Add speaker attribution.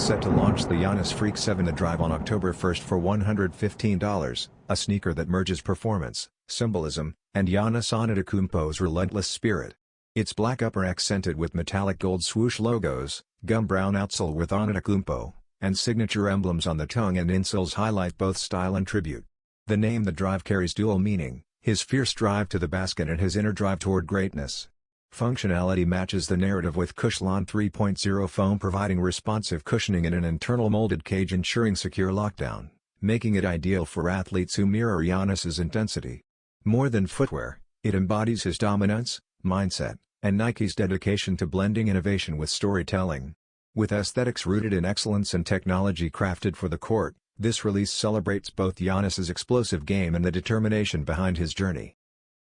Speaker 1: set to launch the Giannis Freak 7 to drive on October 1st for $115, a sneaker that merges performance, symbolism, and Giannis Antetokounmpo's relentless spirit. Its black upper accented with metallic gold swoosh logos, gum brown outsole with Antetokounmpo, and signature emblems on the tongue and insoles highlight both style and tribute. The name The Drive carries dual meaning, his fierce drive to the basket and his inner drive toward greatness. Functionality matches the narrative with Cushlon 3.0 foam providing responsive cushioning and an internal molded cage ensuring secure lockdown, making it ideal for athletes who mirror Giannis's intensity. More than footwear, it embodies his dominance, mindset, and Nike's dedication to blending innovation with storytelling. With aesthetics rooted in excellence and technology crafted for the court, this release celebrates both Giannis's explosive game and the determination behind his journey.